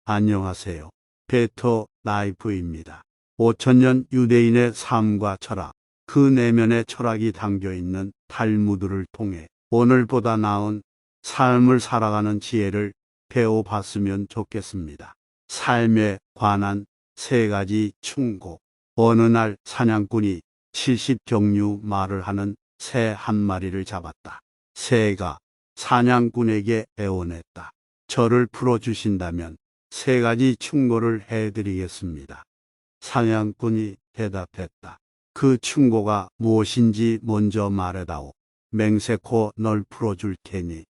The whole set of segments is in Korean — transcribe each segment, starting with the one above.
안녕하세요. 베터 라이프입니다. 5000년 유대인의 삶과 철학, 그 내면에 철학이 담겨있는 탈무드를 통해 오늘보다 나은 삶을 살아가는 지혜를 배워봤으면 좋겠습니다. 삶에 관한 3가지 충고. 어느 날 사냥꾼이 70경류 말을 하는 새 한 마리를 잡았다. 새가 사냥꾼에게 애원했다. 저를 풀어주신다면 3가지 충고를 해드리겠습니다. 사냥꾼이 대답했다. 그 충고가 무엇인지 먼저 말해다오. 맹세코 널 풀어줄 테니.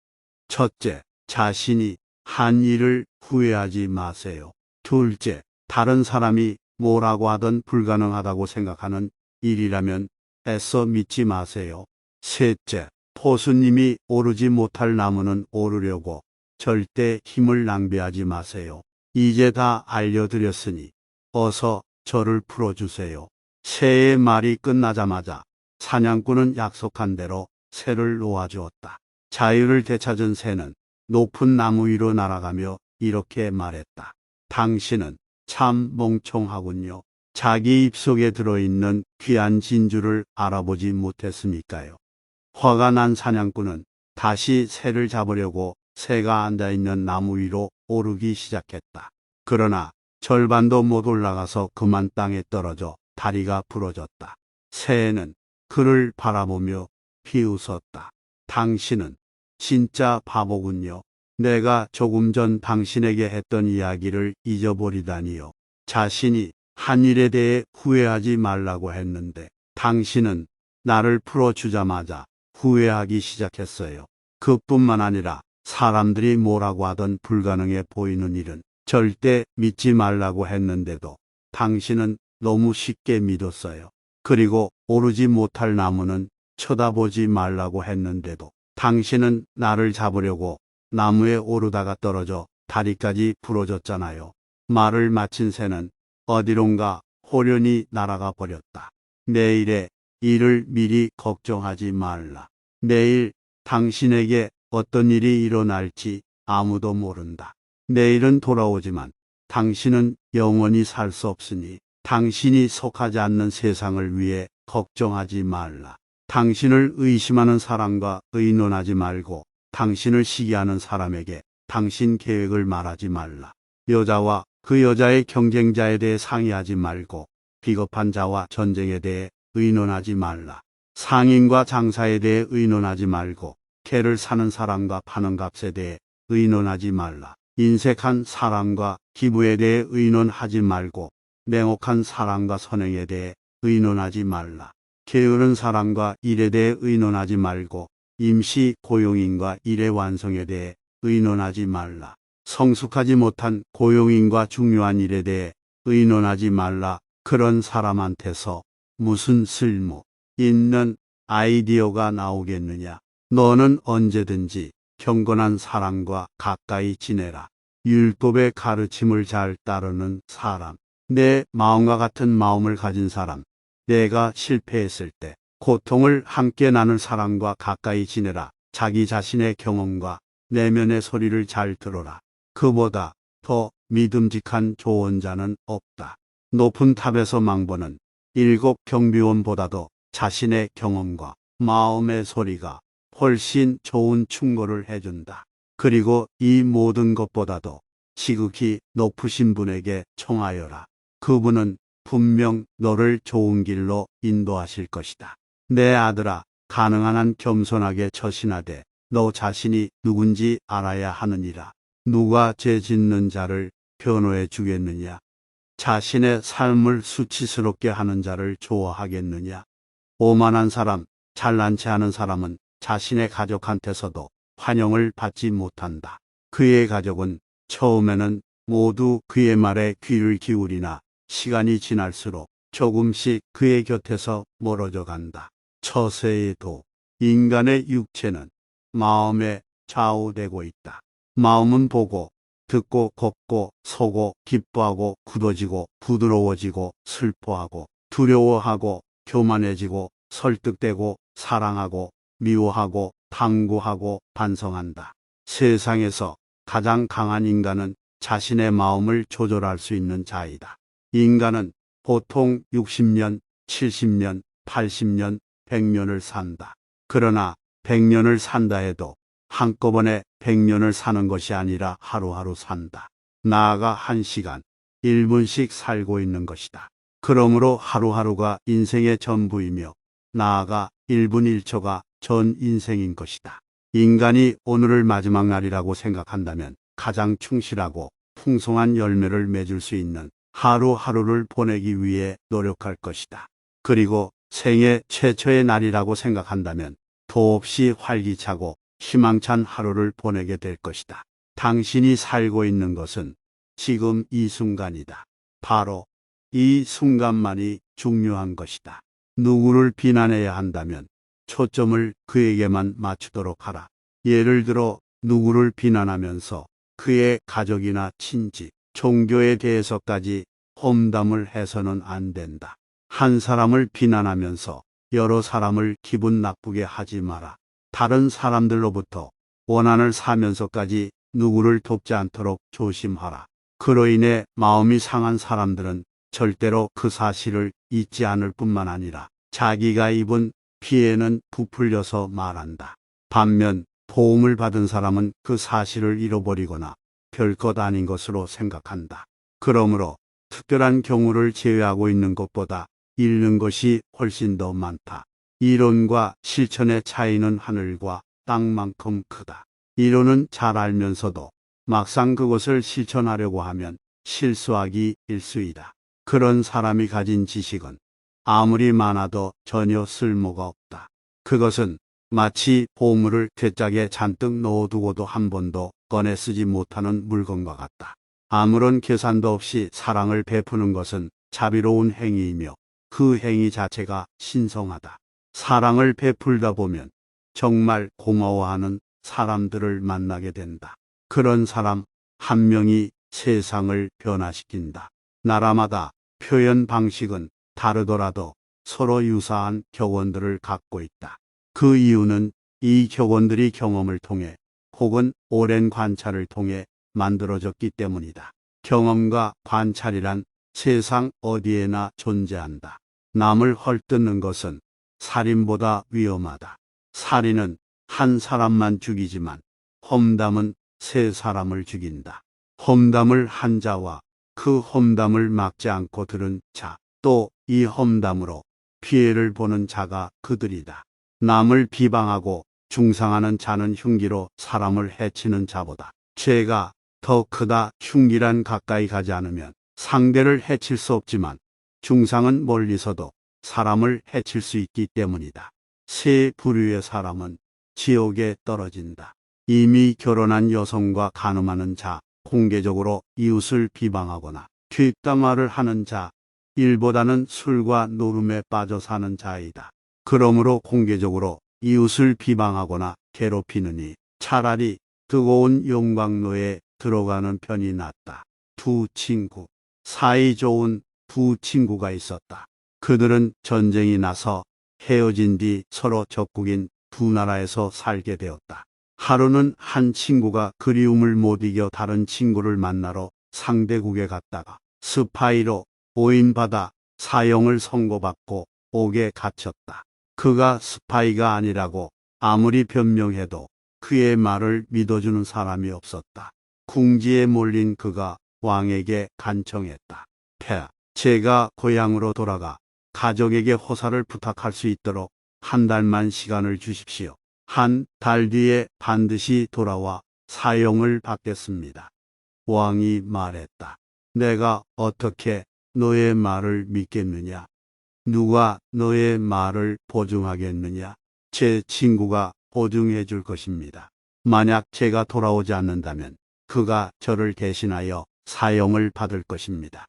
첫째, 자신이 한 일을 후회하지 마세요. 둘째, 다른 사람이 뭐라고 하든 불가능하다고 생각하는 일이라면 애써 믿지 마세요. 셋째, 포수님이 오르지 못할 나무는 오르려고 절대 힘을 낭비하지 마세요. 이제 다 알려드렸으니 어서 저를 풀어주세요. 새의 말이 끝나자마자 사냥꾼은 약속한 대로 새를 놓아주었다. 자유를 되찾은 새는 높은 나무 위로 날아가며 이렇게 말했다. 당신은 참 멍청하군요. 자기 입속에 들어있는 귀한 진주를 알아보지 못했으니까요. 화가 난 사냥꾼은 다시 새를 잡으려고 새가 앉아있는 나무 위로 오르기 시작했다. 그러나 절반도 못 올라가서 그만 땅에 떨어져 다리가 부러졌다. 새는 그를 바라보며 비웃었다. 당신은 진짜 바보군요. 내가 조금 전 당신에게 했던 이야기를 잊어버리다니요. 자신이 한 일에 대해 후회하지 말라고 했는데 당신은 나를 풀어주자마자 후회하기 시작했어요. 그뿐만 아니라 사람들이 뭐라고 하던 불가능해 보이는 일은 절대 믿지 말라고 했는데도 당신은 너무 쉽게 믿었어요. 그리고 오르지 못할 나무는 쳐다보지 말라고 했는데도 당신은 나를 잡으려고 나무에 오르다가 떨어져 다리까지 부러졌잖아요. 말을 마친 새는 어디론가 호련히 날아가 버렸다. 내일의 일을 미리 걱정하지 말라. 내일 당신에게 어떤 일이 일어날지 아무도 모른다. 내일은 돌아오지만 당신은 영원히 살 수 없으니 당신이 속하지 않는 세상을 위해 걱정하지 말라. 당신을 의심하는 사람과 의논하지 말고 당신을 시기하는 사람에게 당신 계획을 말하지 말라. 여자와 그 여자의 경쟁자에 대해 상의하지 말고 비겁한 자와 전쟁에 대해 의논하지 말라. 상인과 장사에 대해 의논하지 말고 개를 사는 사람과 파는 값에 대해 의논하지 말라. 인색한 사람과 기부에 대해 의논하지 말고 냉혹한 사람과 선행에 대해 의논하지 말라. 게으른 사람과 일에 대해 의논하지 말고 임시 고용인과 일의 완성에 대해 의논하지 말라. 성숙하지 못한 고용인과 중요한 일에 대해 의논하지 말라. 그런 사람한테서 무슨 쓸모 있는 아이디어가 나오겠느냐. 너는 언제든지 경건한 사람과 가까이 지내라. 율법의 가르침을 잘 따르는 사람, 내 마음과 같은 마음을 가진 사람, 내가 실패했을 때 고통을 함께 나눌 사람과 가까이 지내라. 자기 자신의 경험과 내면의 소리를 잘 들어라. 그보다 더 믿음직한 조언자는 없다. 높은 탑에서 망보는 7 경비원보다도 자신의 경험과 마음의 소리가 훨씬 좋은 충고를 해준다. 그리고 이 모든 것보다도 지극히 높으신 분에게 청하여라. 그분은 분명 너를 좋은 길로 인도하실 것이다. 내 아들아, 가능한 한 겸손하게 처신하되 너 자신이 누군지 알아야 하느니라. 누가 죄 짓는 자를 변호해 주겠느냐? 자신의 삶을 수치스럽게 하는 자를 좋아하겠느냐? 오만한 사람, 잘난 체 하는 사람은 자신의 가족한테서도 환영을 받지 못한다. 그의 가족은 처음에는 모두 그의 말에 귀를 기울이나 시간이 지날수록 조금씩 그의 곁에서 멀어져 간다. 처세에도 인간의 육체는 마음에 좌우되고 있다. 마음은 보고, 듣고, 걷고, 서고, 기뻐하고, 굳어지고, 부드러워지고, 슬퍼하고, 두려워하고, 교만해지고, 설득되고, 사랑하고, 미워하고, 탐구하고, 반성한다. 세상에서 가장 강한 인간은 자신의 마음을 조절할 수 있는 자이다. 인간은 보통 60년, 70년, 80년, 100년을 산다. 그러나 100년을 산다 해도 한꺼번에 100년을 사는 것이 아니라 하루하루 산다. 나아가 1시간, 1분씩 살고 있는 것이다. 그러므로 하루하루가 인생의 전부이며 나아가 1분 1초가 전 인생인 것이다. 인간이 오늘을 마지막 날이라고 생각한다면 가장 충실하고 풍성한 열매를 맺을 수 있는 하루하루를 보내기 위해 노력할 것이다. 그리고 생애 최초의 날이라고 생각한다면 도없이 활기차고 희망찬 하루를 보내게 될 것이다. 당신이 살고 있는 것은 지금 이 순간이다. 바로 이 순간만이 중요한 것이다. 누구를 비난해야 한다면 초점을 그에게만 맞추도록 하라. 예를 들어 누구를 비난하면서 그의 가족이나 친지, 종교에 대해서까지 험담을 해서는 안 된다. 한 사람을 비난하면서 여러 사람을 기분 나쁘게 하지 마라. 다른 사람들로부터 원한을 사면서까지 누구를 돕지 않도록 조심하라. 그로 인해 마음이 상한 사람들은 절대로 그 사실을 잊지 않을 뿐만 아니라 자기가 입은 피해는 부풀려서 말한다. 반면 도움을 받은 사람은 그 사실을 잃어버리거나 별것 아닌 것으로 생각한다. 그러므로 특별한 경우를 제외하고 있는 것보다 잃는 것이 훨씬 더 많다. 이론과 실천의 차이는 하늘과 땅만큼 크다. 이론은 잘 알면서도 막상 그것을 실천하려고 하면 실수하기 일쑤이다. 그런 사람이 가진 지식은 아무리 많아도 전혀 쓸모가 없다. 그것은 마치 보물을 괴짝에 잔뜩 넣어두고도 한 번도 꺼내 쓰지 못하는 물건과 같다. 아무런 계산도 없이 사랑을 베푸는 것은 자비로운 행위이며 그 행위 자체가 신성하다. 사랑을 베풀다 보면 정말 고마워하는 사람들을 만나게 된다. 그런 사람 한 명이 세상을 변화시킨다. 나라마다 표현 방식은 다르더라도 서로 유사한 격언들을 갖고 있다. 그 이유는 이 격언들이 경험을 통해 혹은 오랜 관찰을 통해 만들어졌기 때문이다. 경험과 관찰이란 세상 어디에나 존재한다. 남을 헐뜯는 것은 살인보다 위험하다. 살인은 한 사람만 죽이지만 험담은 세 사람을 죽인다. 험담을 한 자와 그 험담을 막지 않고 들은 자, 또 이 험담으로 피해를 보는 자가 그들이다. 남을 비방하고 중상하는 자는 흉기로 사람을 해치는 자보다 죄가 더 크다. 흉기란 가까이 가지 않으면 상대를 해칠 수 없지만 중상은 멀리서도 사람을 해칠 수 있기 때문이다. 세 부류의 사람은 지옥에 떨어진다. 이미 결혼한 여성과 간음하는 자, 공개적으로 이웃을 비방하거나 뒷담화를 하는 자, 일보다는 술과 노름에 빠져 사는 자이다. 그러므로 공개적으로 이웃을 비방하거나 괴롭히느니 차라리 뜨거운 용광로에 들어가는 편이 낫다. 두 친구, 사이 좋은 두 친구가 있었다. 그들은 전쟁이 나서 헤어진 뒤 서로 적국인 두 나라에서 살게 되었다. 하루는 한 친구가 그리움을 못 이겨 다른 친구를 만나러 상대국에 갔다가 스파이로 오인받아 사형을 선고받고 옥에 갇혔다. 그가 스파이가 아니라고 아무리 변명해도 그의 말을 믿어주는 사람이 없었다. 궁지에 몰린 그가 왕에게 간청했다. 폐하, 제가 고향으로 돌아가 가족에게 호사를 부탁할 수 있도록 한 달만 시간을 주십시오. 한 달 뒤에 반드시 돌아와 사형을 받겠습니다. 왕이 말했다. 내가 어떻게 너의 말을 믿겠느냐? 누가 너의 말을 보증하겠느냐? 제 친구가 보증해 줄 것입니다. 만약 제가 돌아오지 않는다면 그가 저를 대신하여 사형을 받을 것입니다.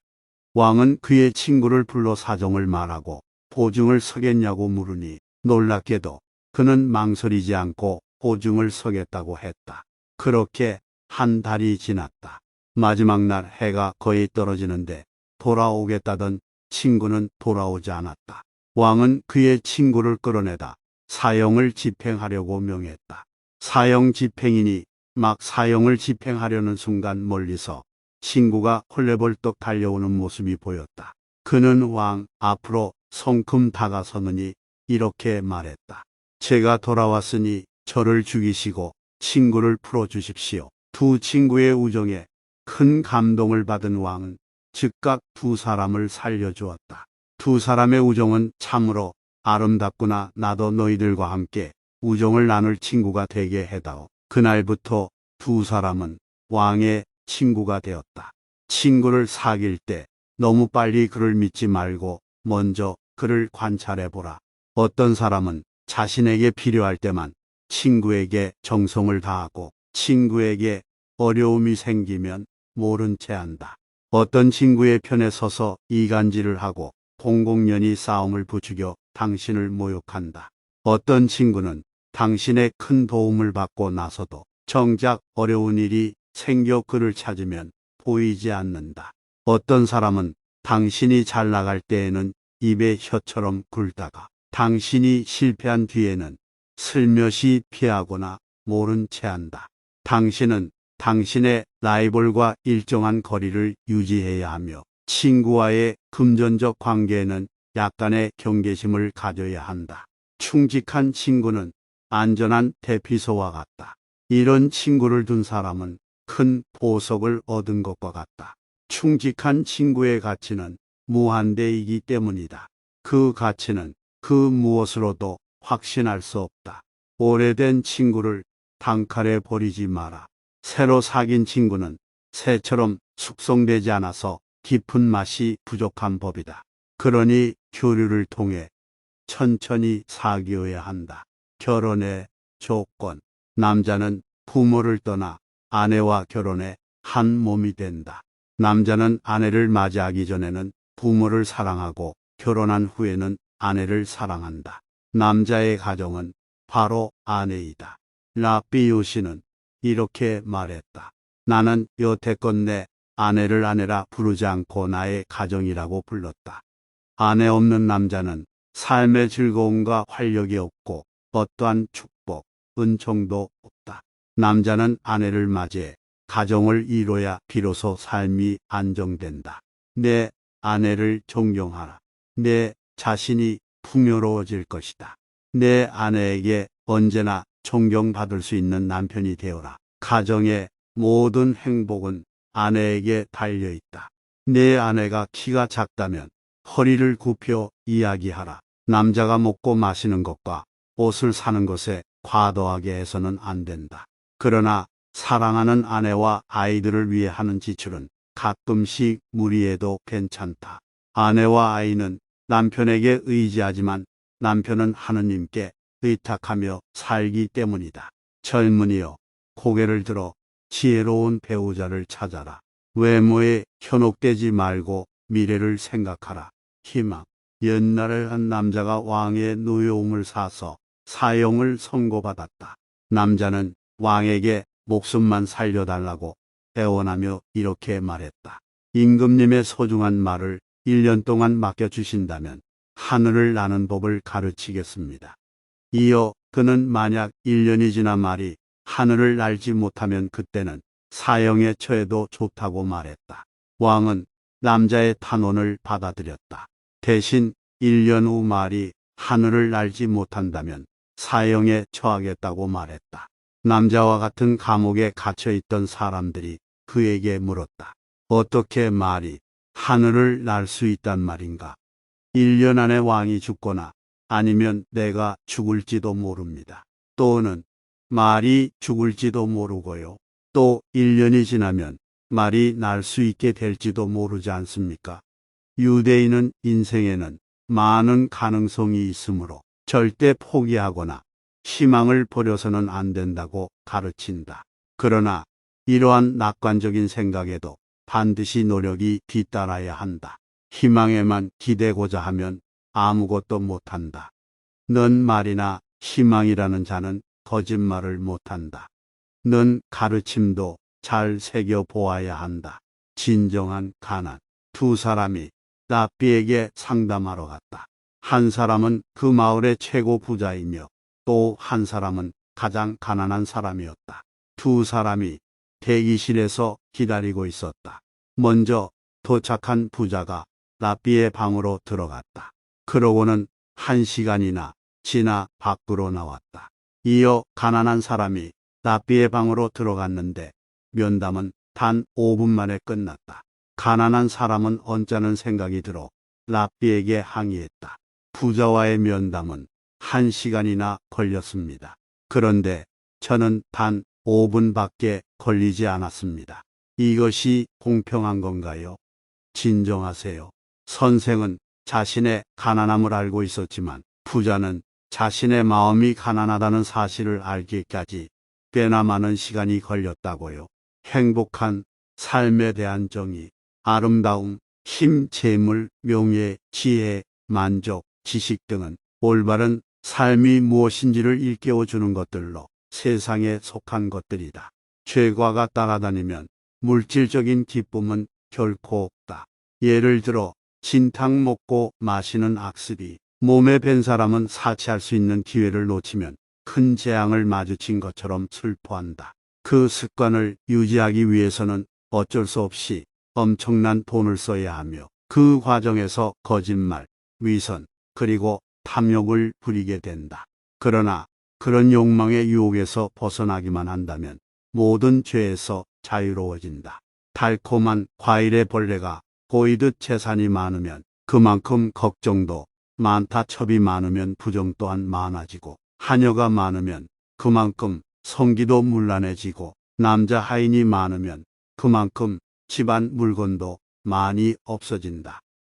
왕은 그의 친구를 불러 사정을 말하고 보증을 서겠냐고 물으니 놀랍게도 그는 망설이지 않고 보증을 서겠다고 했다. 그렇게 한 달이 지났다. 마지막 날 해가 거의 떨어지는데 돌아오겠다던 친구는 돌아오지 않았다. 왕은 그의 친구를 끌어내다 사형을 집행하려고 명했다. 사형 집행인이 막 사형을 집행하려는 순간 멀리서 친구가 헐레벌떡 달려오는 모습이 보였다. 그는 왕 앞으로 성큼 다가서느니 이렇게 말했다. 제가 돌아왔으니 저를 죽이시고 친구를 풀어주십시오. 두 친구의 우정에 큰 감동을 받은 왕은 즉각 두 사람을 살려주었다. 두 사람의 우정은 참으로 아름답구나. 나도 너희들과 함께 우정을 나눌 친구가 되게 해다오. 그날부터 두 사람은 왕의 친구가 되었다. 친구를 사귈 때 너무 빨리 그를 믿지 말고 먼저 그를 관찰해보라. 어떤 사람은 자신에게 필요할 때만 친구에게 정성을 다하고 친구에게 어려움이 생기면 모른 채 한다. 어떤 친구의 편에 서서 이간질을 하고 공공연히 싸움을 부추겨 당신을 모욕한다. 어떤 친구는 당신의 큰 도움을 받고 나서도 정작 어려운 일이 생겨 그를 찾으면 보이지 않는다. 어떤 사람은 당신이 잘 나갈 때에는 입에 혀처럼 굴다가 당신이 실패한 뒤에는 슬며시 피하거나 모른 채 한다. 당신은 당신의 라이벌과 일정한 거리를 유지해야 하며 친구와의 금전적 관계에는 약간의 경계심을 가져야 한다. 충직한 친구는 안전한 대피소와 같다. 이런 친구를 둔 사람은 큰 보석을 얻은 것과 같다. 충직한 친구의 가치는 무한대이기 때문이다. 그 가치는 그 무엇으로도 확신할 수 없다. 오래된 친구를 단칼에 버리지 마라. 새로 사귄 친구는 새처럼 숙성되지 않아서 깊은 맛이 부족한 법이다. 그러니 교류를 통해 천천히 사귀어야 한다. 결혼의 조건. 남자는 부모를 떠나 아내와 결혼해 한 몸이 된다. 남자는 아내를 맞이하기 전에는 부모를 사랑하고 결혼한 후에는 아내를 사랑한다. 남자의 가정은 바로 아내이다. 라비 요시는 이렇게 말했다. 나는 여태껏 내 아내를 아내라 부르지 않고 나의 가정이라고 불렀다. 아내 없는 남자는 삶의 즐거움과 활력이 없고 어떠한 축복, 은총도 없다. 남자는 아내를 맞이해 가정을 이뤄야 비로소 삶이 안정된다. 내 아내를 존경하라. 내 자신이 풍요로워질 것이다. 내 아내에게 언제나 존경받을 수 있는 남편이 되어라. 가정의 모든 행복은 아내에게 달려있다. 내 아내가 키가 작다면 허리를 굽혀 이야기하라. 남자가 먹고 마시는 것과 옷을 사는 것에 과도하게 해서는 안 된다. 그러나 사랑하는 아내와 아이들을 위해 하는 지출은 가끔씩 무리해도 괜찮다. 아내와 아이는 남편에게 의지하지만 남편은 하느님께 의탁하며 살기 때문이다. 젊은이여, 고개를 들어 지혜로운 배우자를 찾아라. 외모에 현혹되지 말고 미래를 생각하라. 희망. 옛날에 한 남자가 왕의 노여움을 사서 사형을 선고받았다. 남자는 왕에게 목숨만 살려달라고 애원하며 이렇게 말했다. 임금님의 소중한 말을 1년 동안 맡겨주신다면 하늘을 나는 법을 가르치겠습니다. 이어 그는 만약 1년이 지나 말이 하늘을 날지 못하면 그때는 사형에 처해도 좋다고 말했다. 왕은 남자의 탄원을 받아들였다. 대신 1년 후 말이 하늘을 날지 못한다면 사형에 처하겠다고 말했다. 남자와 같은 감옥에 갇혀있던 사람들이 그에게 물었다. 어떻게 말이 하늘을 날 수 있단 말인가? 1년 안에 왕이 죽거나 아니면 내가 죽을지도 모릅니다. 또는 말이 죽을지도 모르고요. 또 1년이 지나면 말이 날 수 있게 될지도 모르지 않습니까? 유대인은 인생에는 많은 가능성이 있으므로 절대 포기하거나 희망을 버려서는 안 된다고 가르친다. 그러나 이러한 낙관적인 생각에도 반드시 노력이 뒤따라야 한다. 희망에만 기대고자 하면 아무것도 못한다. 넌 말이나 희망이라는 자는 거짓말을 못한다. 넌 가르침도 잘 새겨보아야 한다. 진정한 가난. 두 사람이 랍비에게 상담하러 갔다. 한 사람은 그 마을의 최고 부자이며 또 한 사람은 가장 가난한 사람이었다. 두 사람이 대기실에서 기다리고 있었다. 먼저 도착한 부자가 랍비의 방으로 들어갔다. 그러고는 1시간이나 지나 밖으로 나왔다. 이어 가난한 사람이 랍비의 방으로 들어갔는데 면담은 단 5분 만에 끝났다. 가난한 사람은 언짢은 생각이 들어 랍비에게 항의했다. 부자와의 면담은 1시간이나 걸렸습니다. 그런데 저는 단 5분밖에 걸리지 않았습니다. 이것이 공평한 건가요? 진정하세요. 선생은 자신의 가난함을 알고 있었지만 부자는 자신의 마음이 가난하다는 사실을 알기까지 꽤나 많은 시간이 걸렸다고요. 행복한 삶에 대한 정의, 아름다움, 힘, 재물, 명예, 지혜, 만족, 지식 등은 올바른 삶이 무엇인지를 일깨워 주는 것들로 세상에 속한 것들이다. 죄과가 따라다니면 물질적인 기쁨은 결코 없다. 예를 들어 진탕 먹고 마시는 악습이 몸에 밴 사람은 사치할 수 있는 기회를 놓치면 큰 재앙을 마주친 것처럼 슬퍼한다. 그 습관을 유지하기 위해서는 어쩔 수 없이 엄청난 돈을 써야 하며 그 과정에서 거짓말, 위선, 그리고 탐욕을 부리게 된다. 그러나 그런 욕망의 유혹에서 벗어나기만 한다면 모든 죄에서 자유로워진다. 달콤한 과일의 벌레가 보이듯 재산이 많으면 그만큼 걱정도 많다. 첩이 많으면 부정 또한 많아지고 하녀가 많으면 그만큼 성기도 문란해지고 남자 하인이 많으면 그만큼 집안 물건도 많이 없어진다.